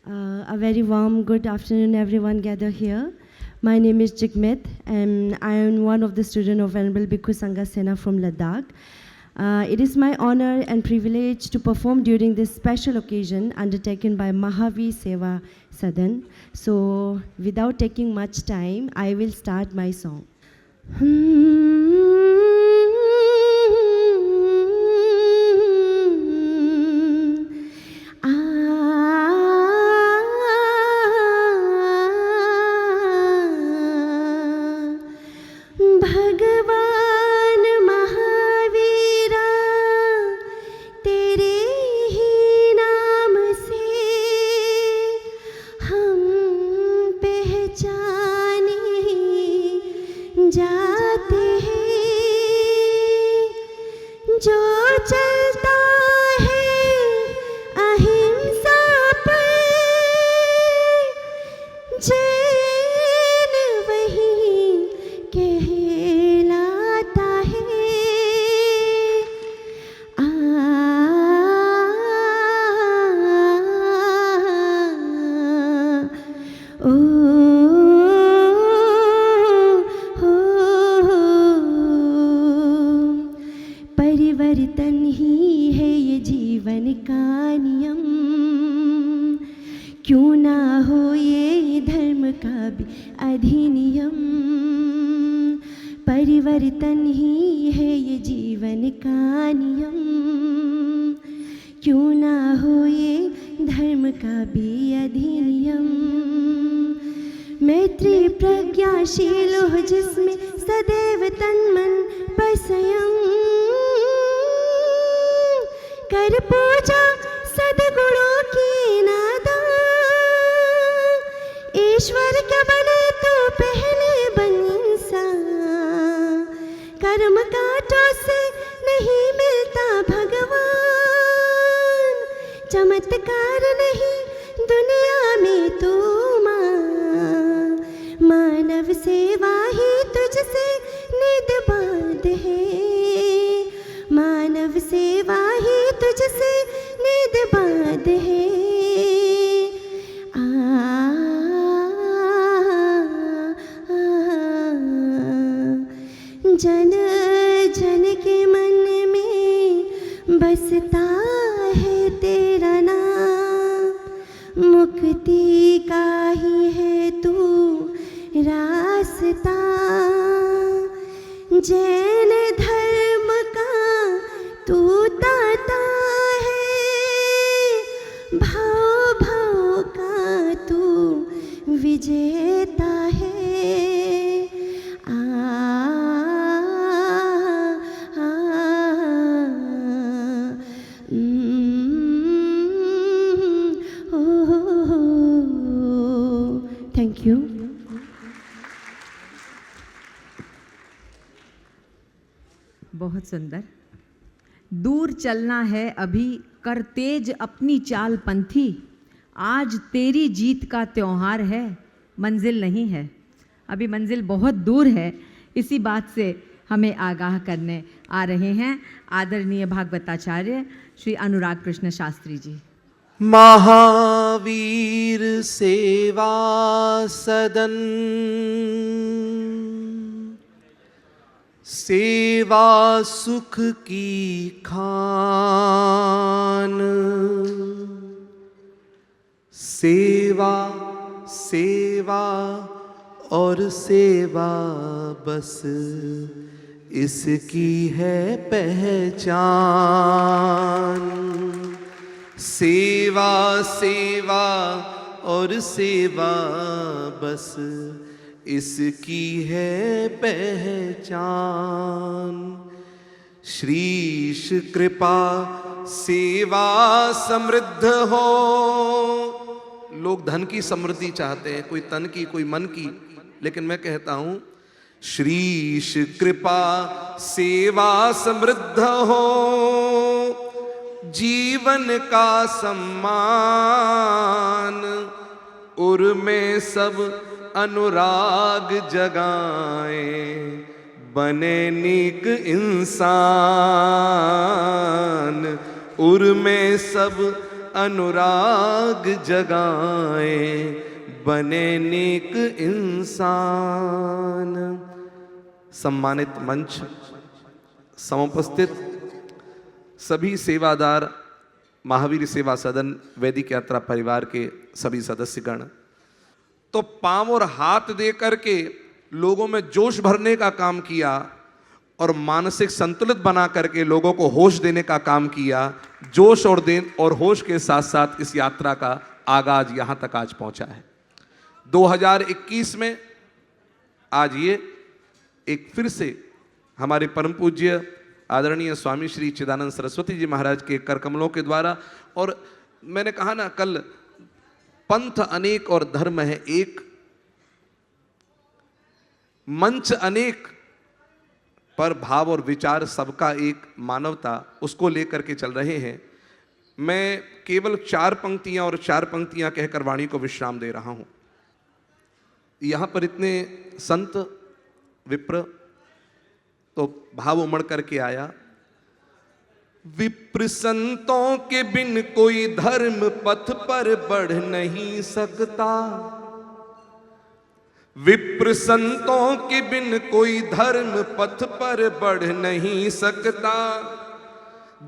A very warm good afternoon, everyone gathered here. My name is Jigmit, and I am one of the students of Venerable Bhikkhu Sangha Sena from Ladakh. It is my honor and privilege to perform during this special occasion undertaken by Mahavir Seva Sadan. So, without taking much time, I will start my song. भगवान महावीरा तेरे ही नाम से हम पहचाने जाते हैं, जो चलता है अहिंसा पर जैन वही कहलाता है। ओ परिवर्तन ही है ये जीवन का नियम, क्यों ना हो ये धर्म का भी अधिनियम। परिवर्तन ही है ये जीवन का नियम, क्यों ना हो ये धर्म का भी अधिनियम। मैत्री प्रज्ञाशील हो जिसमें सदैव तन मन पर संयम, कर पूजा सद्गुणों की नादा। ईश्वर क्या बने तो पहले बन इंसान, कर्म काटों से नहीं मिलता भगवान। चमत्कार नहीं दुनिया में तू मानव सेवा ही तुझसे निदबाद है, मानव सेवा ही तुझसे निदबाद है। जन जन के मन में बसता है तेरा नाम, मुक्ति का ही है तू रास्ता। जैन धर्म का तू दाता है, भाव भाव का तू विजेता है। Thank you. बहुत सुंदर। दूर चलना है अभी, कर तेज अपनी चाल पंथी। आज तेरी जीत का त्योहार है, मंजिल नहीं है। अभी मंजिल बहुत दूर है, इसी बात से हमें आगाह करने आ रहे हैं आदरणीय भागवताचार्य श्री अनुराग कृष्ण शास्त्री जी। महावीर सेवा सदन, सेवा सुख की खान। सेवा सेवा और सेवा बस इसकी है पहचान। सेवा सेवा और सेवा बस इसकी है पहचान। श्रीश कृपा सेवा समृद्ध हो। लोग धन की समृद्धि चाहते हैं, कोई तन की कोई मन की, लेकिन मैं कहता हूं श्रीश कृपा सेवा समृद्ध हो। जीवन का सम्मान उर में सब अनुराग जगाएं, बने नीक इंसान। उर में सब अनुराग जगाए, बने नेक इंसान। सम्मानित मंच, समुपस्थित सभी सेवादार, महावीर सेवा सदन, वैदिक यात्रा परिवार के सभी सदस्यगण, तो पांव और हाथ दे करके लोगों में जोश भरने का काम किया और मानसिक संतुलित बना करके लोगों को होश देने का काम किया। जोश और होश के साथ साथ इस यात्रा का आगाज यहां तक आज पहुंचा है। 2021 में आज ये एक फिर से हमारे परम पूज्य आदरणीय स्वामी श्री चिदानंद सरस्वती जी महाराज के कर कमलों के द्वारा, और मैंने कहा ना कल, पंथ अनेक और धर्म है एक, मंच अनेक पर भाव और विचार सबका एक, मानवता, उसको लेकर के चल रहे हैं। मैं केवल 4 पंक्तियां और 4 पंक्तियां कहकर वाणी को विश्राम दे रहा हूं। यहां पर इतने संत विप्र, तो भाव उमड़ करके आया। विप्र संतों के बिन कोई धर्म पथ पर बढ़ नहीं सकता, विप्र संतों के बिन कोई धर्म पथ पर बढ़ नहीं सकता,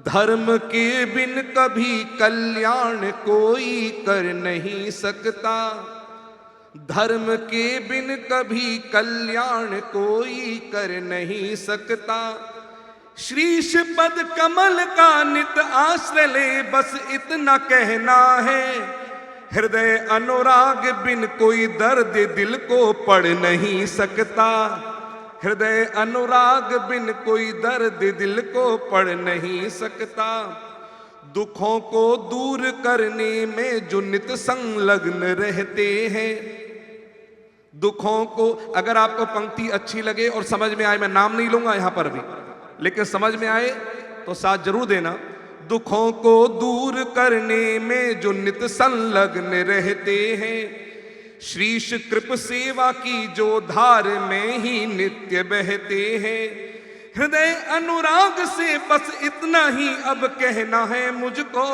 धर्म के बिन कभी कल्याण कोई कर नहीं सकता, धर्म के बिन कभी कल्याण कोई कर नहीं सकता। श्रीश पद कमल का नित आश्रय ले, बस इतना कहना है, हृदय अनुराग बिन कोई दर्द दिल को पढ़ नहीं सकता, हृदय अनुराग बिन कोई दर्द दिल को पढ़ नहीं सकता। दुखों को दूर करने में जो नित संलग्न रहते हैं, दुखों को, अगर आपको पंक्ति अच्छी लगे और समझ में आए, मैं नाम नहीं लूंगा यहां पर भी, लेकिन समझ में आए तो साथ जरूर देना। दुखों को दूर करने में जो नित संलग्न रहते हैं, श्रीश कृप सेवा की जो धार में ही नित्य बहते हैं, हृदय अनुराग से बस इतना ही अब कहना है मुझको,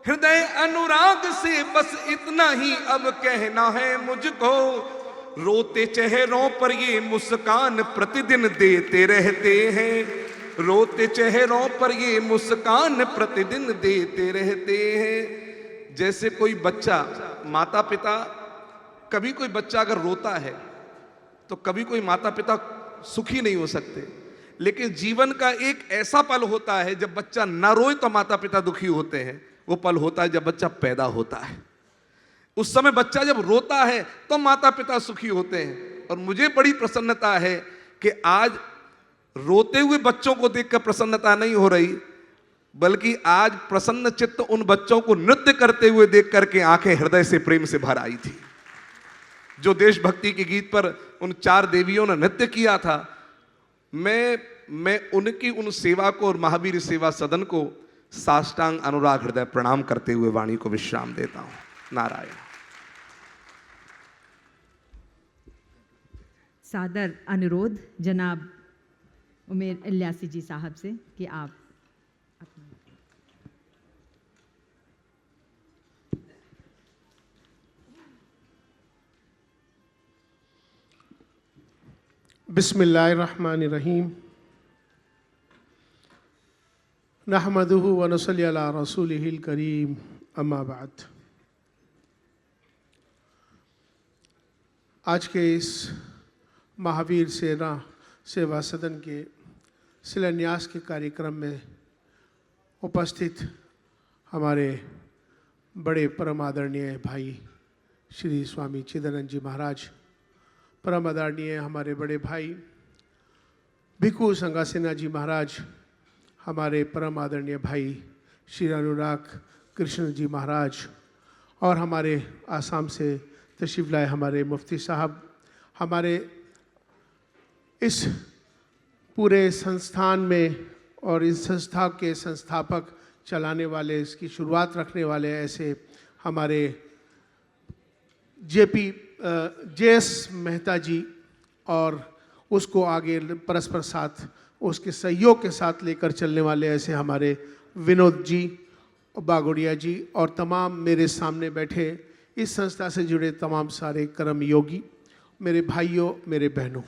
हृदय अनुराग से बस इतना ही अब कहना है मुझको। रोते चेहरों पर ये मुस्कान प्रतिदिन देते रहते हैं, रोते चेहरों पर ये मुस्कान प्रतिदिन देते रहते हैं। जैसे कोई बच्चा, माता पिता, कभी कोई बच्चा अगर रोता है तो कभी कोई माता पिता सुखी नहीं हो सकते, लेकिन जीवन का एक ऐसा पल होता है जब बच्चा ना रोए तो माता पिता दुखी होते हैं। वो पल होता है जब बच्चा पैदा होता है। उस समय बच्चा जब रोता है तो माता पिता सुखी होते हैं। और मुझे बड़ी प्रसन्नता है कि आज रोते हुए बच्चों को देखकर प्रसन्नता नहीं हो रही, बल्कि आज प्रसन्न चित्त उन बच्चों को नृत्य करते हुए देख करके आंखें हृदय से प्रेम से भर आई थी। जो देशभक्ति के गीत पर उन 4 देवियों ने नृत्य किया था, मैं उनकी उन सेवा को और महावीर सेवा सदन को साष्टांग अनुराग हृदय प्रणाम करते हुए वाणी को विश्राम देता हूं। नारायण। सादर अनुरोध जनाब उमेर इल्यासी जी साहब से कि आप बिस्मिल्लाहिर्रहमानिर्रहीम। नहमदुहु व नसल्ली अला रसूलिहिल करीम, अम्मा बाद। आज के इस महावीर सेवा सदन के शिलान्यास के कार्यक्रम में उपस्थित हमारे बड़े परम आदरणीय भाई श्री स्वामी चिदानंद जी महाराज, परम आदरणीय हमारे बड़े भाई भिक्खु संगासेना जी महाराज, हमारे परम आदरणीय भाई श्री अनुराग कृष्ण जी महाराज, और हमारे आसाम से तशरीफ लाए हमारे मुफ्ती साहब, हमारे इस पूरे संस्थान में और इस संस्था के संस्थापक, चलाने वाले, इसकी शुरुआत रखने वाले ऐसे हमारे JS मेहता जी, और उसको आगे परस्पर साथ उसके सहयोग के साथ लेकर चलने वाले ऐसे हमारे विनोद जी, बागोड़िया जी और तमाम मेरे सामने बैठे इस संस्था से जुड़े तमाम सारे कर्म योगी, मेरे भाइयों, मेरे बहनों,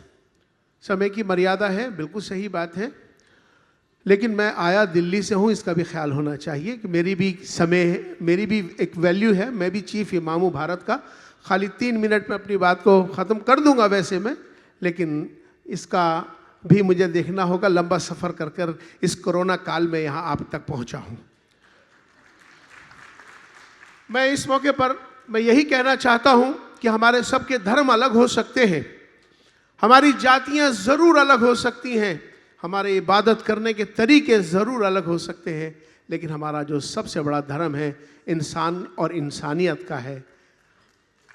समय की मर्यादा है, बिल्कुल सही बात है, लेकिन मैं आया दिल्ली से हूँ, इसका भी ख्याल होना चाहिए कि मेरी भी समय है, मेरी भी एक वैल्यू है। मैं भी चीफ इमाम हूँ भारत का। खाली 3 मिनट में अपनी बात को ख़त्म कर दूंगा वैसे मैं, लेकिन इसका भी मुझे देखना होगा। लंबा सफ़र कर कर इस कोरोना काल में यहाँ आप तक पहुँचा हूँ। मैं इस मौके पर मैं यही कहना चाहता हूँ कि हमारे सबके धर्म अलग हो सकते हैं, हमारी जातियाँ ज़रूर अलग हो सकती हैं, हमारे इबादत करने के तरीके ज़रूर अलग हो सकते हैं, लेकिन हमारा जो सबसे बड़ा धर्म है इंसान और इंसानियत का है।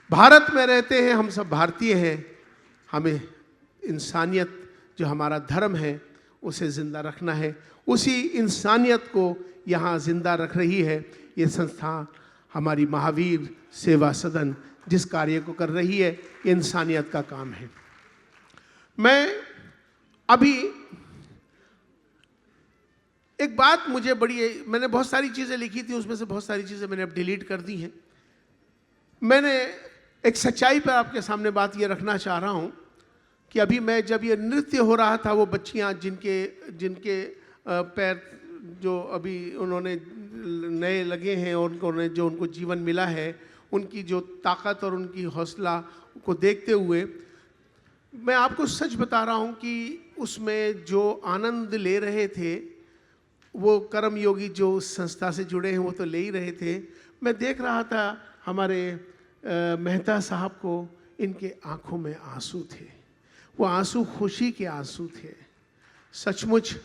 भारत में रहते हैं, हम सब भारतीय हैं, हमें इंसानियत जो हमारा धर्म है उसे ज़िंदा रखना है। उसी इंसानियत को यहाँ ज़िंदा रख रही है ये संस्था, हमारी महावीर सेवा सदन जिस कार्य को कर रही है, ये इंसानियत का काम है। मैं अभी एक बात मुझे मैंने बहुत सारी चीज़ें लिखी थी, उसमें से बहुत सारी चीज़ें मैंने अब डिलीट कर दी हैं। मैंने एक सच्चाई पर आपके सामने बात ये रखना चाह रहा हूँ कि अभी मैं जब ये नृत्य हो रहा था, वो बच्चियाँ जिनके पैर जो अभी उन्होंने नए लगे हैं और उनको जीवन मिला है, उनकी जो ताकत और उनकी हौसला को देखते हुए मैं आपको सच बता रहा हूँ कि उसमें जो आनंद ले रहे थे वो कर्म योगी जो उस संस्था से जुड़े हैं वो तो ले ही रहे थे। मैं देख रहा था हमारे मेहता साहब को, इनके आंखों में आंसू थे, वो आंसू खुशी के आंसू थे। सचमुच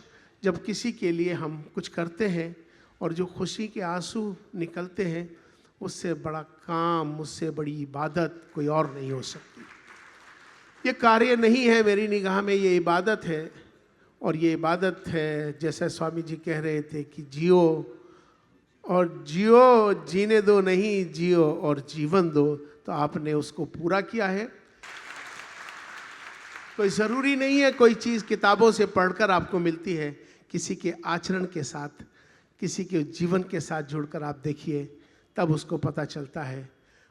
जब किसी के लिए हम कुछ करते हैं और जो खुशी के आंसू निकलते हैं, उससे बड़ा काम, उससे बड़ी इबादत कोई और नहीं हो सकती। ये कार्य नहीं है मेरी निगाह में, ये इबादत है। और ये इबादत है, जैसे स्वामी जी कह रहे थे कि जियो और जियो, जीने दो नहीं जियो और जीवन दो, तो आपने उसको पूरा किया है। कोई ज़रूरी नहीं है कोई चीज़ किताबों से पढ़कर आपको मिलती है, किसी के आचरण के साथ, किसी के जीवन के साथ जुड़कर आप देखिए, तब उसको पता चलता है।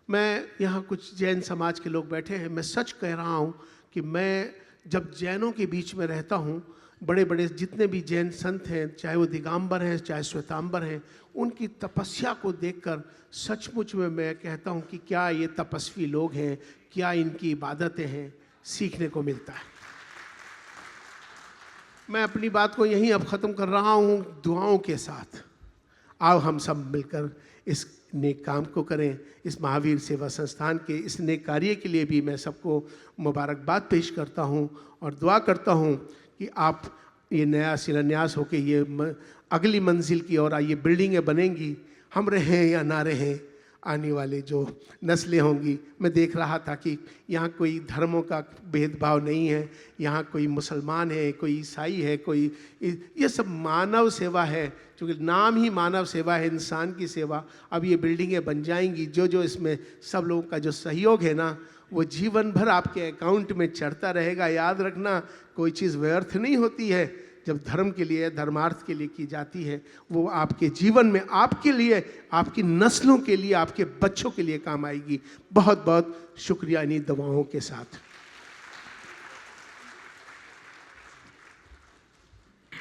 मैं यहाँ कुछ जैन समाज के लोग बैठे हैं, मैं सच कह रहा हूँ कि मैं जब जैनों के बीच में रहता हूँ, बड़े बड़े जितने भी जैन संत हैं, चाहे वो दिगंबर हैं चाहे श्वेतांबर हैं, उनकी तपस्या को देखकर सचमुच में मैं कहता हूँ कि क्या ये तपस्वी लोग हैं, क्या इनकी इबादतें हैं, सीखने को मिलता है। मैं अपनी बात को यहीं अब ख़त्म कर रहा हूँ दुआओं के साथ। आओ हम सब मिलकर इस नेक काम को करें। इस महावीर सेवा संस्थान के इस नेक कार्य के लिए भी मैं सबको मुबारकबाद पेश करता हूँ और दुआ करता हूँ कि आप ये नया शिलान्यास होकर ये अगली मंजिल की ओर ये बिल्डिंगें बनेंगी, हम रहें या ना रहें, आने वाले जो नस्लें होंगी। मैं देख रहा था कि यहाँ कोई धर्मों का भेदभाव नहीं है, यहाँ कोई मुसलमान है, कोई ईसाई है, कोई ये सब मानव सेवा है, क्योंकि नाम ही मानव सेवा है, इंसान की सेवा। अब ये बिल्डिंगें बन जाएंगी, जो इसमें सब लोगों का जो सहयोग है ना, वो जीवन भर आपके अकाउंट में चढ़ता रहेगा। याद रखना, कोई चीज़ व्यर्थ नहीं होती है, जब धर्म के लिए, धर्मार्थ के लिए की जाती है, वो आपके जीवन में, आपके लिए, आपकी नस्लों के लिए, आपके बच्चों के लिए काम आएगी। बहुत बहुत शुक्रिया इन्हीं दुआओं के साथ।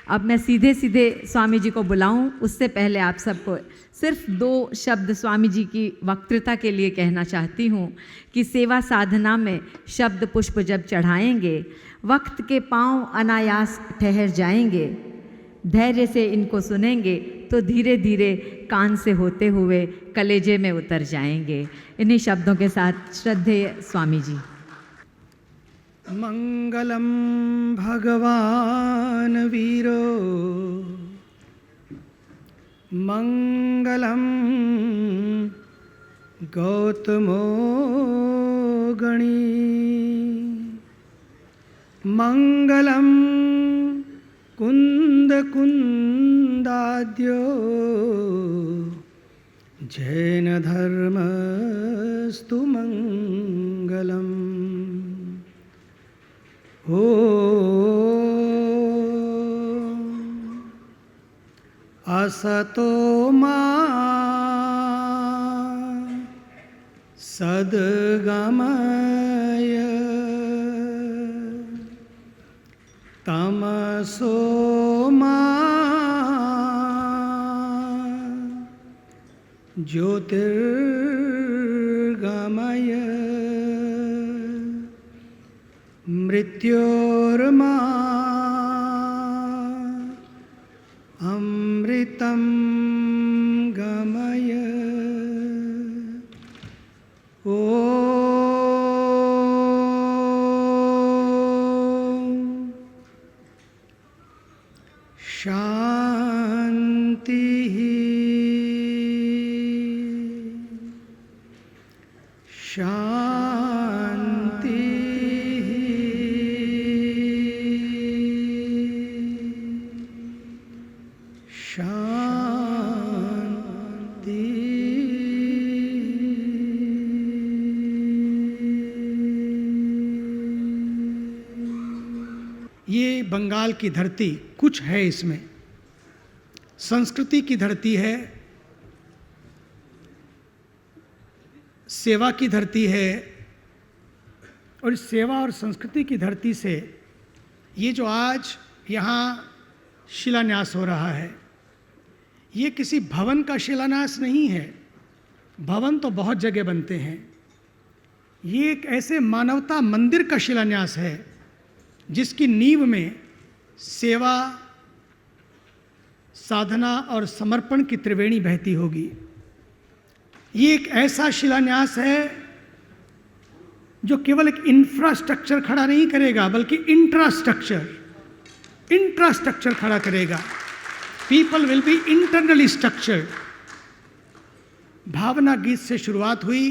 अब मैं सीधे सीधे स्वामी जी को बुलाऊं, उससे पहले आप सबको सिर्फ 2 शब्द स्वामी जी की वक्तृता के लिए कहना चाहती हूँ कि सेवा साधना में शब्द पुष्प जब चढ़ाएंगे, वक्त के पांव अनायास ठहर जाएंगे। धैर्य से इनको सुनेंगे तो धीरे धीरे कान से होते हुए कलेजे में उतर जाएंगे। इन्हीं शब्दों के साथ श्रद्धेय स्वामी जी। मंगलम भगवान वीरो मंगलम गौतमो गणी मंगलम कुंद कुंदाद्यो जैन धर्मस्तु मंगलम। ओ असतो मा सद्गमय तमसो मा ज्योतिर्गमय मृत्योर्मा अमृतं गमय। ॐ शान्तिः शान्तिः ये बंगाल की धरती कुछ है, इसमें संस्कृति की धरती है, सेवा की धरती है, और इस सेवा और संस्कृति की धरती से ये जो आज यहाँ शिलान्यास हो रहा है, ये किसी भवन का शिलान्यास नहीं है। भवन तो बहुत जगह बनते हैं। ये एक ऐसे मानवता मंदिर का शिलान्यास है जिसकी नींव में सेवा, साधना और समर्पण की त्रिवेणी बहती होगी। ये एक ऐसा शिलान्यास है जो केवल एक इंफ्रास्ट्रक्चर खड़ा नहीं करेगा, बल्कि इंफ्रास्ट्रक्चर खड़ा करेगा। People will be internally structured. भावना गीत से शुरुआत हुई।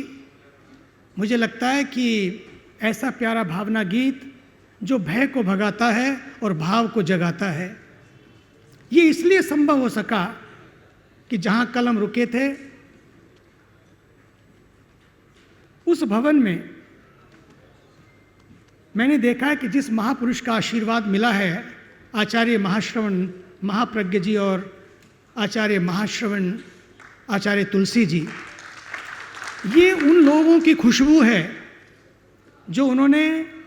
मुझे लगता है कि ऐसा प्यारा भावना गीत जो भय को भगाता है और भाव को जगाता है, ये इसलिए संभव हो सका कि जहां कलम रुके थे उस भवन में मैंने देखा है कि जिस महापुरुष का आशीर्वाद मिला है, आचार्य महाश्रवण महाप्रज्ञ जी और आचार्य महाश्रवण आचार्य तुलसी जी, ये उन लोगों की खुशबू है जो उन्होंने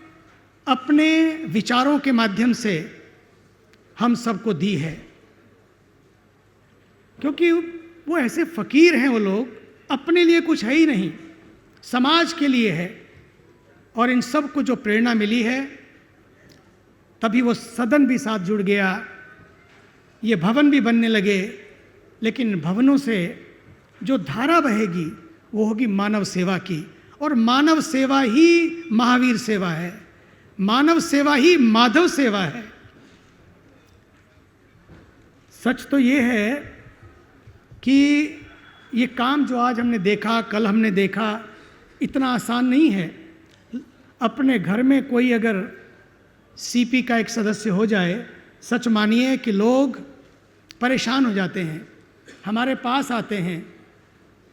अपने विचारों के माध्यम से हम सबको दी है। क्योंकि वो ऐसे फकीर हैं, वो लोग अपने लिए कुछ है ही नहीं, समाज के लिए है। और इन सब को जो प्रेरणा मिली है, तभी वो सदन भी साथ जुड़ गया, ये भवन भी बनने लगे। लेकिन भवनों से जो धारा बहेगी वो होगी मानव सेवा की, और मानव सेवा ही महावीर सेवा है, मानव सेवा ही माधव सेवा है। सच तो ये है कि ये काम जो आज हमने देखा, कल हमने देखा, इतना आसान नहीं है। अपने घर में कोई अगर सीपी का एक सदस्य हो जाए, सच मानिए कि लोग परेशान हो जाते हैं, हमारे पास आते हैं,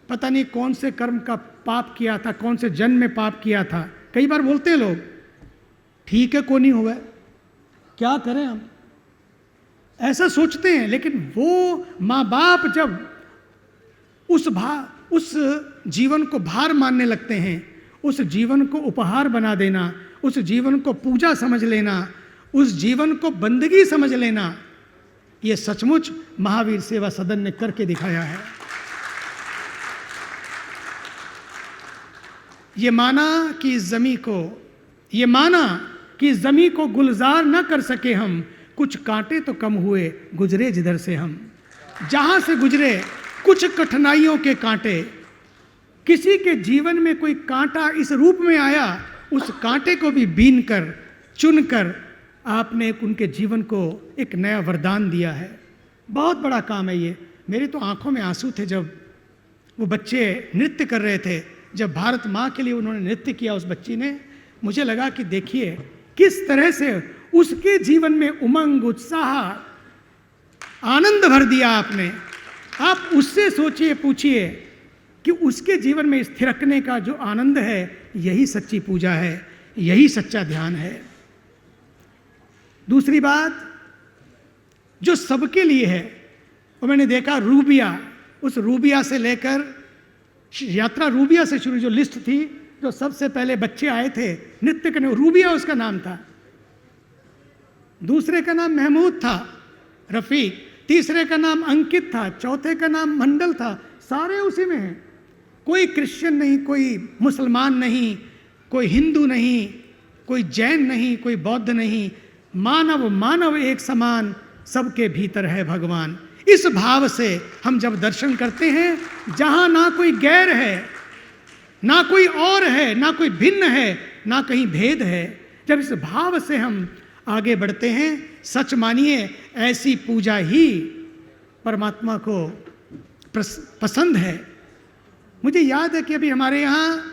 पता नहीं कौन से कर्म का पाप किया था, कौन से जन्म में पाप किया था। कई बार बोलते हैं लोग, ठीक है को नहीं हुआ, क्या करें हम, ऐसा सोचते हैं। लेकिन वो माँ बाप जब उस जीवन को भार मानने लगते हैं, उस जीवन को उपहार बना देना, उस जीवन को पूजा समझ लेना, उस जीवन को बंदगी समझ लेना, ये सचमुच महावीर सेवा सदन ने करके दिखाया है। ये माना कि इस ज़मीं को गुलजार न कर सके हम, कुछ कांटे तो कम हुए गुजरे जिधर से हम। जहाँ से गुजरे कुछ कठिनाइयों के कांटे, किसी के जीवन में कोई कांटा इस रूप में आया, उस कांटे को भी बीन कर, चुन कर आपने उनके जीवन को एक नया वरदान दिया है। बहुत बड़ा काम है ये। मेरी तो आंखों में आंसू थे जब वो बच्चे नृत्य कर रहे थे, जब भारत माँ के लिए उन्होंने नृत्य किया उस बच्ची ने। मुझे लगा कि देखिए किस तरह से उसके जीवन में उमंग, उत्साह, आनंद भर दिया आपने। आप उससे सोचिए, पूछिए कि उसके जीवन में स्थिरकने का जो आनंद है, यही सच्ची पूजा है, यही सच्चा ध्यान है। दूसरी बात जो सबके लिए है, वो मैंने देखा रूबिया, उस रूबिया से लेकर यात्रा रूबिया से शुरू, जो लिस्ट थी, जो सबसे पहले बच्चे आए थे नृत्य करने, रूबिया उसका नाम था। दूसरे का नाम महमूद था, रफ़ीक। तीसरे का नाम अंकित था, चौथे का नाम मंडल था। सारे उसी में हैं। कोई क्रिश्चियन नहीं, कोई मुसलमान नहीं, कोई हिंदू नहीं, कोई जैन नहीं, कोई बौद्ध नहीं। मानव मानव एक समान, सबके भीतर है भगवान। इस भाव से हम जब दर्शन करते हैं, जहाँ ना कोई गैर है, ना कोई और है, ना कोई भिन्न है, ना कहीं भेद है, जब इस भाव से हम आगे बढ़ते हैं, सच मानिए ऐसी पूजा ही परमात्मा को पसंद है। मुझे याद है कि अभी हमारे यहाँ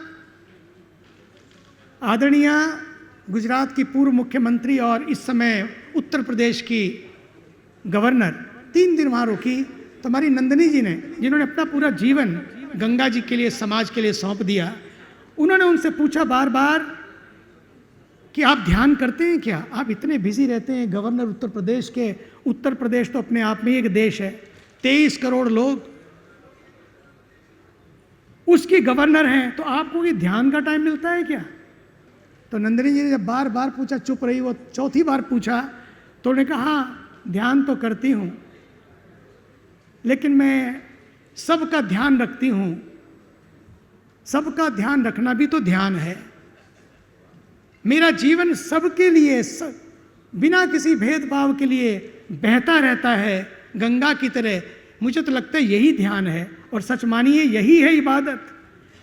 आदरणीय गुजरात की पूर्व मुख्यमंत्री और इस समय उत्तर प्रदेश की गवर्नर 3 दिन वहाँ रुकी, तो हमारी नंदिनी जी ने, जिन्होंने अपना पूरा जीवन गंगा जी के लिए, समाज के लिए सौंप दिया, उन्होंने उनसे पूछा बार बार कि आप ध्यान करते हैं क्या? आप इतने बिजी रहते हैं, गवर्नर उत्तर प्रदेश के। उत्तर प्रदेश तो अपने आप में एक देश है, 23 करोड़ लोग उसकी गवर्नर हैं, तो आपको ये ध्यान का टाइम मिलता है क्या? तो नंदिनी जी ने जब बार बार पूछा, चुप रही। वो चौथी बार पूछा तो उन्होंने कहा, हाँ ध्यान तो करती हूँ, लेकिन मैं सबका ध्यान रखती हूँ। सबका ध्यान रखना भी तो ध्यान है। मेरा जीवन सबके लिए, बिना किसी भेदभाव के लिए बहता रहता है, गंगा की तरह। मुझे तो लगता है यही ध्यान है। और सच मानिए यही है इबादत,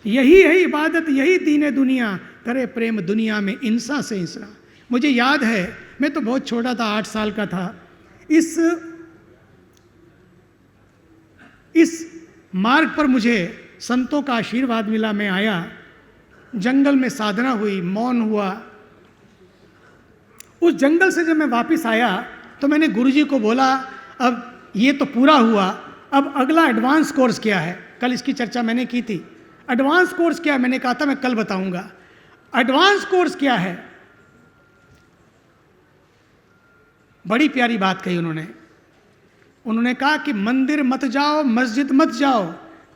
यही है इबादत, यही दीन दुनिया, करे प्रेम दुनिया में इंसा से इंसा। मुझे याद है, मैं तो बहुत छोटा था, 8 साल का था। इस मार्ग पर मुझे संतों का आशीर्वाद मिला। मैं आया, जंगल में साधना हुई, मौन हुआ। उस जंगल से जब मैं वापस आया तो मैंने गुरुजी को बोला, अब ये तो पूरा हुआ, अब अगला एडवांस कोर्स क्या है? कल इसकी चर्चा मैंने की थी। एडवांस कोर्स क्या है? मैंने कहा था मैं कल बताऊंगा। एडवांस कोर्स क्या है? बड़ी प्यारी बात कही उन्होंने। उन्होंने कहा कि मंदिर मत जाओ, मस्जिद मत जाओ,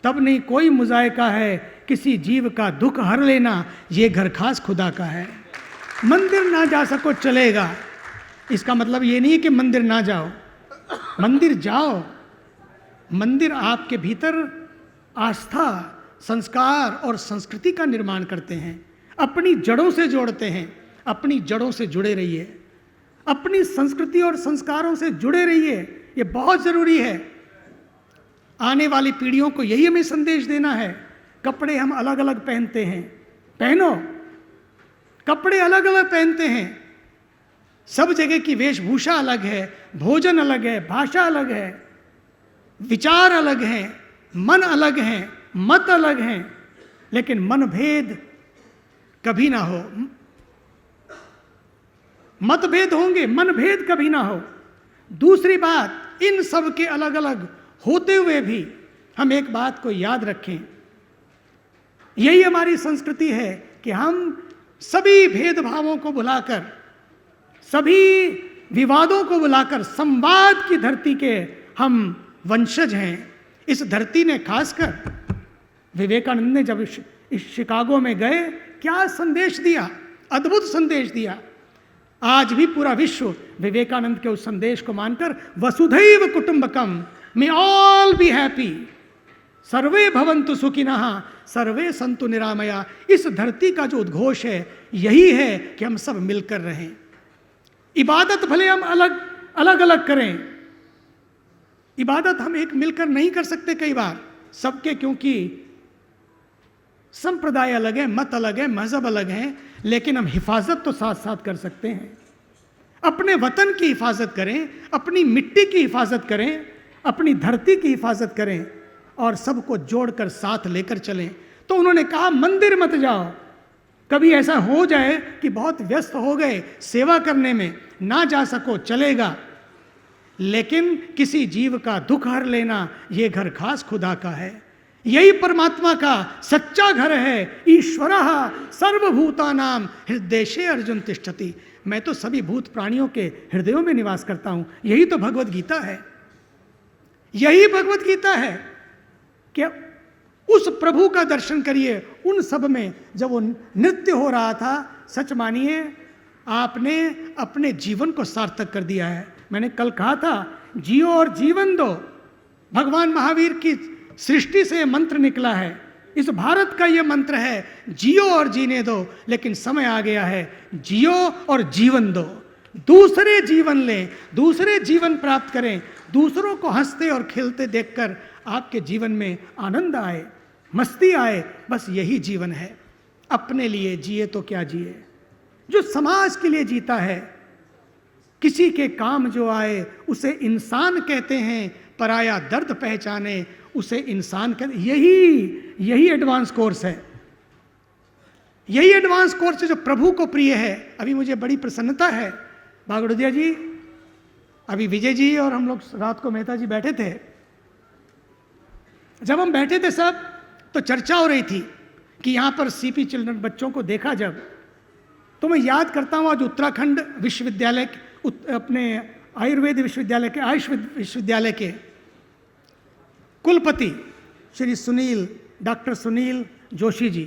तब नहीं कोई मुजायका है, किसी जीव का दुख हर लेना, ये घर खास खुदा का है। मंदिर ना जा सको चलेगा, इसका मतलब ये नहीं है कि मंदिर ना जाओ, मंदिर जाओ। मंदिर आपके भीतर आस्था, संस्कार और संस्कृति का निर्माण करते हैं, अपनी जड़ों से जोड़ते हैं। अपनी जड़ों से जुड़े रहिए, अपनी संस्कृति और संस्कारों से जुड़े रहिए, ये बहुत ज़रूरी है। आने वाली पीढ़ियों को यही हमें संदेश देना है। कपड़े हम अलग अलग पहनते हैं, पहनो, कपड़े अलग अलग पहनते हैं, सब जगह की वेशभूषा अलग है, भोजन अलग है, भाषा अलग है, विचार अलग हैं, मन अलग हैं, मत अलग हैं, लेकिन मनभेद कभी ना हो। मतभेद होंगे, मनभेद कभी ना हो। दूसरी बात, इन सब के अलग अलग होते हुए भी हम एक बात को याद रखें, यही हमारी संस्कृति है कि हम सभी भेदभावों को बुलाकर, सभी विवादों को बुलाकर, संवाद की धरती के हम वंशज हैं। इस धरती ने खासकर विवेकानंद ने जब इस शिकागो में गए, क्या संदेश दिया, अद्भुत संदेश दिया। आज भी पूरा विश्व विवेकानंद के उस संदेश को मानकर वसुधैव कुटुंबकम, मे ऑल बी हैप्पी, सर्वे भवन्तु सुखिनः, सर्वे सन्तु निरामया। इस धरती का जो उद्घोष है यही है कि हम सब मिलकर रहें। इबादत भले हम अलग अलग करें, इबादत हम एक मिलकर नहीं कर सकते कई बार सबके, क्योंकि संप्रदाय अलग है, मत अलग है, मजहब अलग है, लेकिन हम हिफाजत तो साथ साथ कर सकते हैं। अपने वतन की हिफाजत करें, अपनी मिट्टी की हिफाजत करें, अपनी धरती की हिफाजत करें और सबको जोड़कर साथ लेकर चलें। तो उन्होंने कहा मंदिर मत जाओ। कभी ऐसा हो जाए कि बहुत व्यस्त हो गए सेवा करने में, ना जा सको चलेगा, लेकिन किसी जीव का दुख हर लेना, ये घर खास खुदा का है। यही परमात्मा का सच्चा घर है। ईश्वरः सर्वभूतानां हृदयेषु अर्जुन तिष्ठति। मैं तो सभी भूत प्राणियों के हृदयों में निवास करता हूं। यही तो भगवत गीता है, यही भगवत गीता है कि उस प्रभु का दर्शन करिए उन सब में जब वो नृत्य हो रहा था। सच मानिए आपने अपने जीवन को सार्थक कर दिया है। मैंने कल कहा था जियो और जीवन दो, भगवान महावीर की सृष्टि से मंत्र निकला है। इस भारत का ये मंत्र है जियो और जीने दो, लेकिन समय आ गया है जियो और जीवन दो। दूसरे जीवन लें, दूसरे जीवन प्राप्त करें, दूसरों को हंसते और खेलते देखकर आपके जीवन में आनंद आए, मस्ती आए। बस यही जीवन है। अपने लिए जिए तो क्या जिए, जो समाज के लिए जीता है। किसी के काम जो आए उसे इंसान कहते हैं, पराया दर्द पहचाने उसे इंसान कहते। यही एडवांस कोर्स है, यही एडवांस कोर्स है जो प्रभु को प्रिय है। अभी मुझे बड़ी प्रसन्नता है, बागड़ोदिया जी, अभी विजय जी और हम लोग रात को मेहता जी बैठे थे। जब हम बैठे थे सब तो चर्चा हो रही थी कि यहाँ पर सीपी चिल्ड्रन बच्चों को देखा जब, तो मैं याद करता हूँ आज उत्तराखंड विश्वविद्यालय अपने आयुर्वेद विश्वविद्यालय के आयुष विश्वविद्यालय के कुलपति श्री सुनील, डॉक्टर सुनील जोशी जी,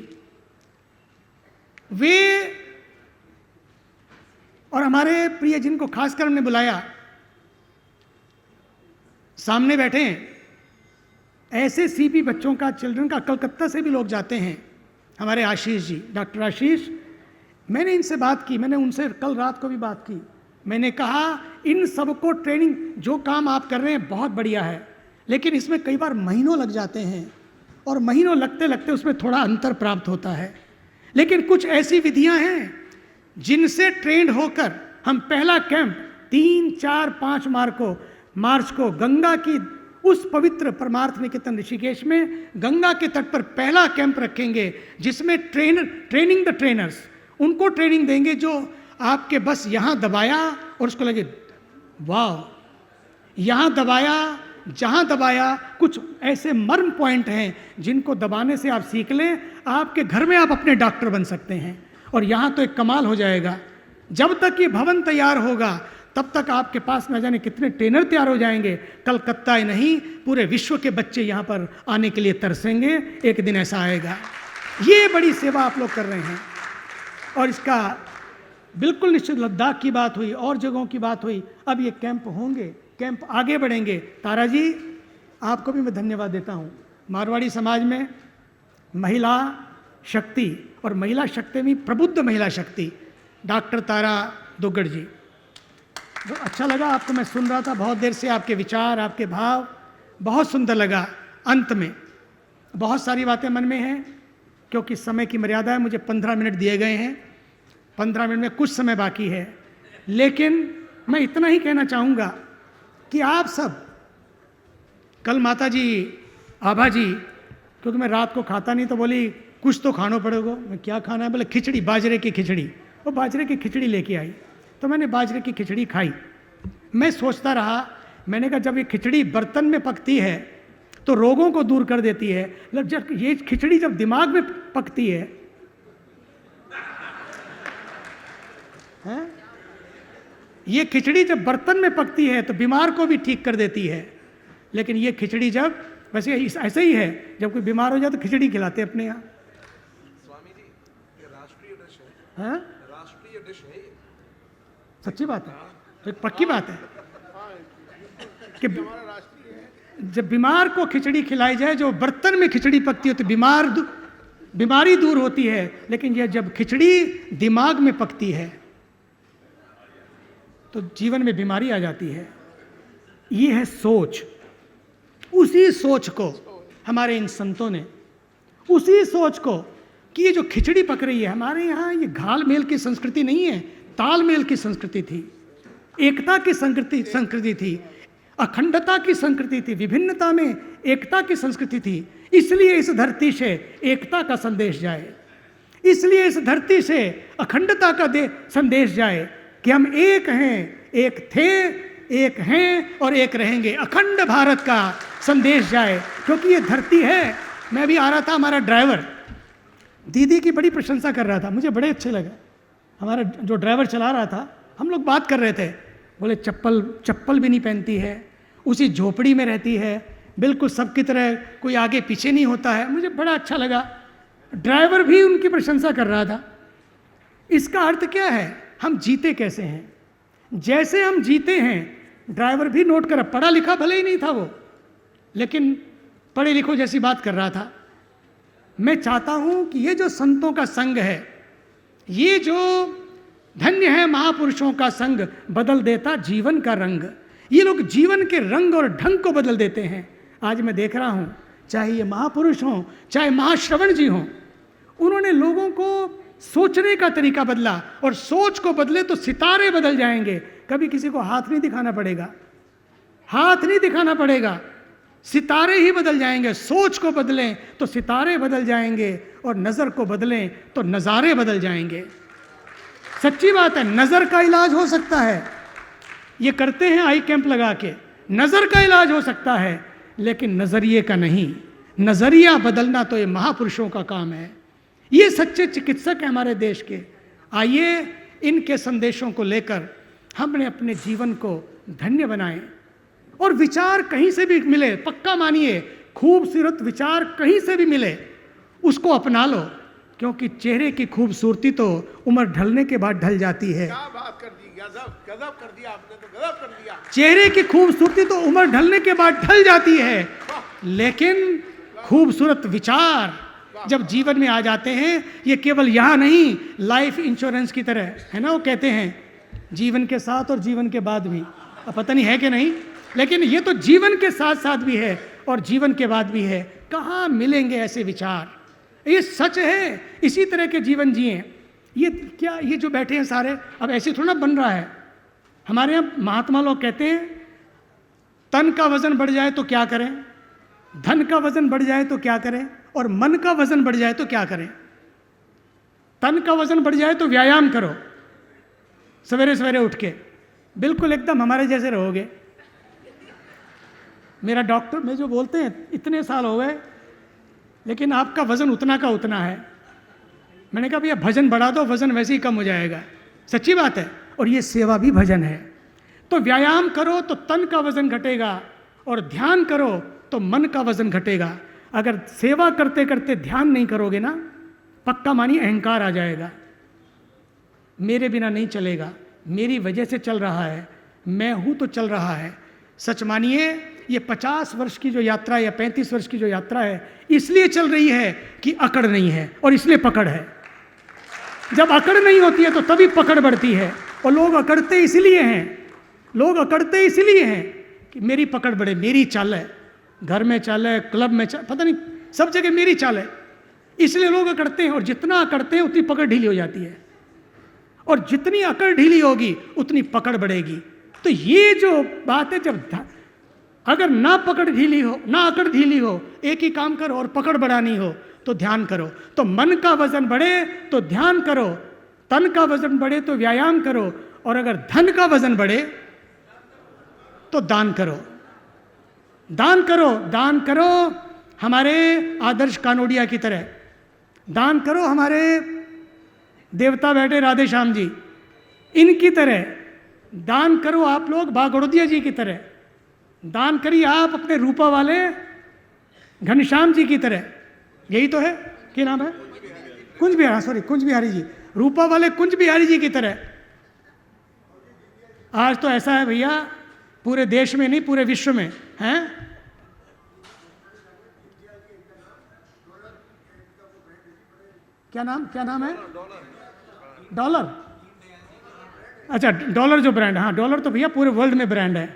वे और हमारे प्रिय जिनको खासकर हमने बुलाया सामने बैठे हैं। ऐसे सीपी बच्चों का, चिल्ड्रन का कलकत्ता से भी लोग जाते हैं। हमारे आशीष जी, डॉक्टर आशीष, मैंने इनसे बात की, मैंने उनसे कल रात को भी बात की। मैंने कहा इन सबको ट्रेनिंग, जो काम आप कर रहे हैं बहुत बढ़िया है, लेकिन इसमें कई बार महीनों लग जाते हैं और महीनों लगते लगते उसमें थोड़ा अंतर प्राप्त होता है। लेकिन कुछ ऐसी विधियां हैं जिनसे ट्रेंड होकर हम पहला कैंप 3, 4, 5 मार्च को गंगा की उस पवित्र परमार्थ निकेतन ऋषिकेश में गंगा के तट पर पहला कैंप रखेंगे, जिसमें ट्रेनिंग द ट्रेनर्स, उनको ट्रेनिंग देंगे जो आपके बस यहाँ दबाया और उसको लगे वाह, यहाँ दबाया, जहाँ दबाया। कुछ ऐसे मर्म पॉइंट हैं जिनको दबाने से आप सीख लें, आपके घर में आप अपने डॉक्टर बन सकते हैं। और यहाँ तो एक कमाल हो जाएगा, जब तक ये भवन तैयार होगा तब तक आपके पास न जाने कितने ट्रेनर तैयार हो जाएंगे। कलकत्ता ही नहीं, पूरे विश्व के बच्चे यहाँ पर आने के लिए तरसेंगे। एक दिन ऐसा आएगा। ये बड़ी सेवा आप लोग कर रहे हैं और इसका बिल्कुल निश्चित। लद्दाख की बात हुई और जगहों की बात हुई, अब ये कैंप होंगे, कैंप आगे बढ़ेंगे। तारा जी, आपको भी मैं धन्यवाद देता हूँ। मारवाड़ी समाज में महिला शक्ति और महिला शक्ति में प्रबुद्ध महिला शक्ति डॉक्टर तारा दुग्गड़ जी, तो अच्छा लगा आपको, मैं सुन रहा था बहुत देर से, आपके विचार, आपके भाव बहुत सुंदर लगा। अंत में बहुत सारी बातें मन में हैं, क्योंकि समय की मर्यादा है, मुझे 15 मिनट दिए गए हैं, 15 मिनट में कुछ समय बाकी है। लेकिन मैं इतना ही कहना चाहूँगा कि आप सब कल माता जी, आभा जी, क्योंकि मैं रात को खाता नहीं तो बोली कुछ तो खाना पड़ेगा। मैं क्या खाना है? बोले खिचड़ी, बाजरे की खिचड़ी। वो बाजरे की खिचड़ी लेके आई तो मैंने बाजरे की खिचड़ी खाई। मैं सोचता रहा, मैंने कहा जब ये खिचड़ी बर्तन में पकती है तो रोगों को दूर कर देती है, जब ये खिचड़ी जब दिमाग में पकती है, ये खिचड़ी जब बर्तन में पकती है तो बीमार को भी ठीक कर देती है। लेकिन ये खिचड़ी जब, वैसे ऐसे ही है, जब कोई बीमार हो जाए तो खिचड़ी खिलाते अपने यहाँ। स्वामी जी, ये राष्ट्रीय डिश है, राष्ट्रीय डिश है। सच्ची बात है, तो एक पक्की बात है कि जब बीमार को खिचड़ी खिलाई जाए, जो बर्तन में खिचड़ी पकती है तो बीमारी दूर होती है। लेकिन यह जब खिचड़ी दिमाग में पकती है तो जीवन में बीमारी आ जाती है। ये है सोच। उसी सोच को हमारे इन संतों ने, उसी सोच को कि ये जो खिचड़ी पक रही है, हमारे यहाँ ये घाल मेल की संस्कृति नहीं है, तालमेल की संस्कृति थी, एकता की संस्कृति थी, अखंडता की संस्कृति थी, विभिन्नता में एकता की संस्कृति थी। इसलिए इस धरती से एकता का संदेश जाए, इसलिए इस धरती से अखंडता का संदेश जाए कि हम एक हैं, एक थे, एक हैं और एक रहेंगे। अखंड भारत का संदेश जाए, क्योंकि ये धरती है। मैं भी आ रहा था, हमारा ड्राइवर दीदी की बड़ी प्रशंसा कर रहा था, मुझे बड़े अच्छे लगा। हमारा जो ड्राइवर चला रहा था, हम लोग बात कर रहे थे, बोले चप्पल भी नहीं पहनती है, उसी झोपड़ी में रहती है। बिल्कुल सबकी तरह कोई आगे पीछे नहीं होता है, मुझे बड़ा अच्छा लगा। ड्राइवर भी उनकी प्रशंसा कर रहा था। इसका अर्थ क्या है, हम जीते कैसे हैं, जैसे हम जीते हैं। ड्राइवर भी नोट कर, पढ़ा लिखा भले ही नहीं था वो, लेकिन पढ़े लिखो जैसी बात कर रहा था। मैं चाहता हूं कि ये जो संतों का संग है, ये जो धन्य है महापुरुषों का संग, बदल देता जीवन का रंग। ये लोग जीवन के रंग और ढंग को बदल देते हैं। आज मैं देख रहा हूं, चाहे ये महापुरुष हों, चाहे महाश्रवण जी हों, उन्होंने लोगों को सोचने का तरीका बदला, और सोच को बदले तो सितारे बदल जाएंगे। कभी किसी को हाथ नहीं दिखाना पड़ेगा, हाथ नहीं दिखाना पड़ेगा, सितारे ही बदल जाएंगे। सोच को बदलें तो सितारे बदल जाएंगे, और नज़र को बदलें तो नज़ारे बदल जाएंगे। सच्ची बात है, नज़र का इलाज हो सकता है, ये करते हैं आई कैंप लगा के, नज़र का इलाज हो सकता है, लेकिन नज़रिए का नहीं। नज़रिया बदलना तो ये महापुरुषों का काम है, ये सच्चे चिकित्सक हैं हमारे देश के। आइए इनके संदेशों को लेकर हमने अपने जीवन को धन्य बनाएं, और विचार कहीं से भी मिले, पक्का मानिए, खूबसूरत विचार कहीं से भी मिले, उसको अपना लो, क्योंकि चेहरे की खूबसूरती तो उम्र ढलने के बाद ढल जाती है। क्या बात कर दी, गजब कर दिया आपने, तो गजब कर दिया। चेहरे की खूबसूरती तो उम्र ढलने के बाद ढल जाती है, लेकिन खूबसूरत विचार जब जीवन में आ जाते हैं, ये केवल यहाँ नहीं, लाइफ इंश्योरेंस की तरह है ना, वो कहते हैं जीवन के साथ और जीवन के बाद भी। अब पता नहीं है कि नहीं, लेकिन ये तो जीवन के साथ साथ भी है और जीवन के बाद भी है। कहाँ मिलेंगे ऐसे विचार, ये सच है। इसी तरह के जीवन जिए। ये क्या, ये जो बैठे हैं सारे, अब ऐसे थोड़ा ना बन रहा है। हमारे यहाँ महात्मा लोग कहते हैं, तन का वजन बढ़ जाए तो क्या करें, धन का वजन बढ़ जाए तो क्या करें, और मन का वजन बढ़ जाए तो क्या करें। तन का वजन बढ़ जाए तो व्यायाम करो, सवेरे सवेरे उठ के, बिल्कुल एकदम हमारे जैसे रहोगे। मेरा डॉक्टर में जो बोलते हैं, इतने साल हो गए लेकिन आपका वजन उतना का उतना है। मैंने कहा भैया भजन बढ़ा दो, वजन वैसे ही कम हो जाएगा। सच्ची बात है, और ये सेवा भी भजन है। तो व्यायाम करो तो तन का वजन घटेगा, और ध्यान करो तो मन का वजन घटेगा। अगर सेवा करते करते ध्यान नहीं करोगे ना, पक्का मानिए अहंकार आ जाएगा। मेरे बिना नहीं चलेगा, मेरी वजह से चल रहा है, मैं हूं तो चल रहा है। सच मानिए, ये 50 वर्ष की जो यात्रा या 35 वर्ष की जो यात्रा है, इसलिए चल रही है कि अकड़ नहीं है, और इसलिए पकड़ है। जब अकड़ नहीं होती है तो तभी पकड़ बढ़ती है। और लोग अकड़ते इसलिए हैं, लोग अकड़ते इसलिए हैं कि मेरी पकड़ बढ़े, मेरी चाल है, घर में चाल है, क्लब में चाल, पता नहीं सब जगह मेरी चाल है, इसलिए लोग अकड़ते हैं। और जितना अकड़ते हैं उतनी पकड़ ढीली हो जाती है, और जितनी अकड़ ढीली होगी उतनी पकड़ बढ़ेगी। तो ये जो बात है, जब अगर ना पकड़ ढीली हो, ना अकड़ ढीली हो, एक ही काम करो, और पकड़ बढ़ानी हो तो ध्यान करो। तो मन का वजन बढ़े तो ध्यान करो, तन का वजन बढ़े तो व्यायाम करो, और अगर धन का वजन बढ़े तो दान करो। दान करो, दान करो हमारे आदर्श कानोडिया की तरह, दान करो हमारे देवता बैठे राधे श्याम जी, इनकी तरह दान करो। आप लोग बागड़ोदिया जी की तरह दान करिए, आप अपने रूपा वाले घनश्याम जी की तरह। यही तो है, क्या नाम है, कुंज बिहारी, सॉरी कुंज बिहारी जी, रूपा वाले कुंज बिहारी जी की तरह। आज तो ऐसा है भैया, पूरे देश में नहीं पूरे विश्व में हैं। क्या नाम है, डॉलर। अच्छा, डॉलर जो ब्रांड, हाँ डॉलर तो भैया पूरे वर्ल्ड में ब्रांड है।